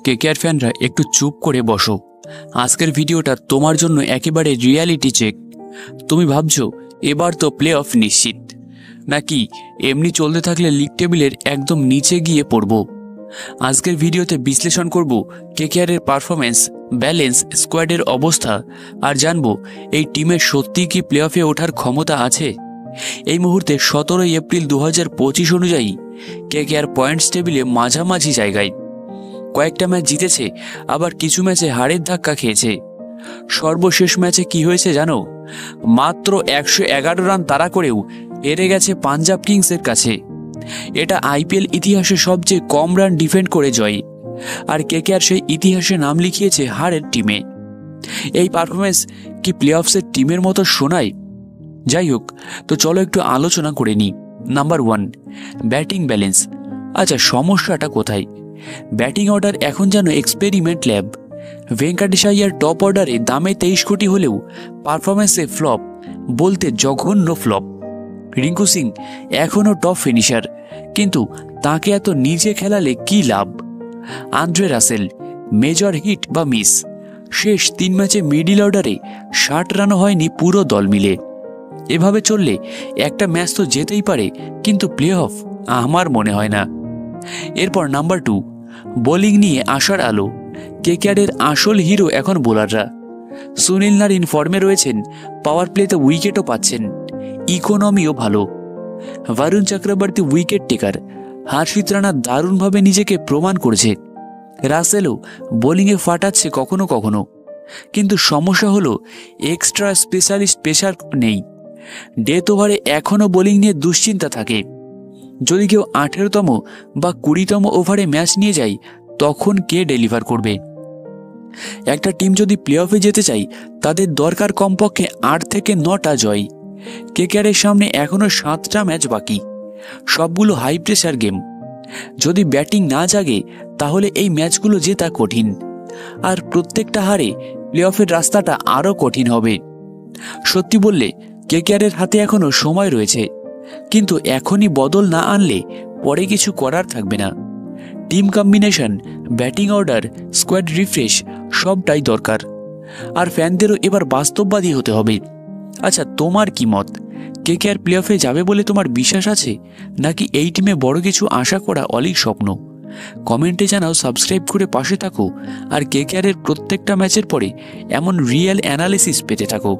KKR ফ্যানরা একটু চুপ করে বসো। আজকের ভিডিওটা তোমার জন্য একেবারে রিয়ালিটি চেক। তুমি ভাবছো এবার তো প্লে অফ নিশ্চিত, নাকি এমনি চলতে থাকলে লিগ টেবিলের একদম নিচে গিয়ে পড়ব। আজকের ভিডিওতে বিশ্লেষণ করব কেকেআরের পারফরমেন্স, ব্যালেন্স, স্কোয়াডের অবস্থা, আর জানবো এই টিমের সত্যিই কি প্লে অফে ওঠার ক্ষমতা আছে। এই মুহূর্তে 17 এপ্রিল 2025 অনুযায়ী কেকেআর পয়েন্টস টেবিলে মাঝামাঝি জায়গায়। কয়েকটা ম্যাচ জিতেছে, আবার কিছু ম্যাচে হারের ধাক্কা খেয়েছে। সর্বশেষ ম্যাচে কি হয়েছে জানো? মাত্র 111 রান তাড়া করেও হেরে গেছে পাঞ্জাব কিংসের কাছে। এটা আইপিএল ইতিহাসে সবচেয়ে কম রান ডিফেন্ড করে জয়, আর কেকেআর সেই ইতিহাসে নাম লিখিয়েছে হারের টিমে। এই পারফরমেন্স কি প্লে অফসের টিমের মতো শোনায়? যাই হোক, তো চলো একটু আলোচনা করে নিই। Number 1, batting balance. আচ্ছা, সমস্যাটা কোথায়? ব্যাটিং অর্ডার এখন যেন experiment lab. Venkatesh Iyer top অর্ডারে দামে 23 কোটি হলেও পারফরমেন্সে ফ্লপ, বলতে জঘন্য ফ্লপ। রিঙ্কু সিং এখনও টপ ফিনিশার, কিন্তু তাকে এত নিচে খেলালে কি লাভ? আন্দ্রে রাসেল মেজর হিট বা মিস। শেষ 3 ম্যাচে মিডল অর্ডারে 60 রানও হয়নি পুরো দল মিলে। এভাবে চললে একটা ম্যাচ তো যেতেই পারে, কিন্তু প্লে অফ আমার মনে হয় না। এরপর নাম্বার 2, বোলিং নিয়ে আসার আলো। কেকেআরের আসল হিরো এখন বোলাররা। সুনীল নারিন ফর্মে রয়েছেন, পাওয়ার প্লেতে উইকেটও পাচ্ছেন, ইকোনমিও ভালো। বরুণ চক্রবর্তী উইকেট টেকার, হর্ষিত রানা দারুণভাবে নিজেকে প্রমাণ করেছে। রাসেলও বোলিংয়ে ফাটাচ্ছে কখনো কখনো, কিন্তু সমস্যা হলো এক্সট্রা স্পেশালিস্ট পেসার নেই। ডেথ ওভারে এখনও বোলিং নিয়ে দুশ্চিন্তা থাকে। যদি কেউ 18তম বা 20তম ওভারে ম্যাচ নিয়ে যায়, তখন কে ডেলিভার করবে? একটা টিম যদি প্লে অফে যেতে চায়, তাদের দরকার কমপক্ষে 8 থেকে 9টা জয়। কেকেআরের সামনে এখনও 7টা ম্যাচ বাকি, সবগুলো হাই প্রেসার গেম। যদি ব্যাটিং না জাগে, তাহলে এই ম্যাচগুলো জেতা কঠিন, আর প্রত্যেকটা হারে প্লে অফের রাস্তাটা আরও কঠিন হবে। সত্যি বললে কেকেআরের হাতে এখনও সময় রয়েছে, কিন্তু এখনই বদল না আনলে পরে কিছু করার থাকবে না। Team combination, batting order, squad refresh সবটাই দরকার, আর ফ্যানদেরও এবার বাস্তববাদী হতে হবে। আচ্ছা, তোমার কি মত? কেকেআর প্লে অফে যাবে বলে তোমার বিশ্বাস আছে, নাকি এই টিমে বড় কিছু আশা করা অলীক স্বপ্ন? কমেন্টে জানাও, সাবস্ক্রাইব করে পাশে থাকো, আর কেকেআরের প্রত্যেকটা ম্যাচের পরে এমন রিয়েল অ্যানালিসিস পেতে থাকো।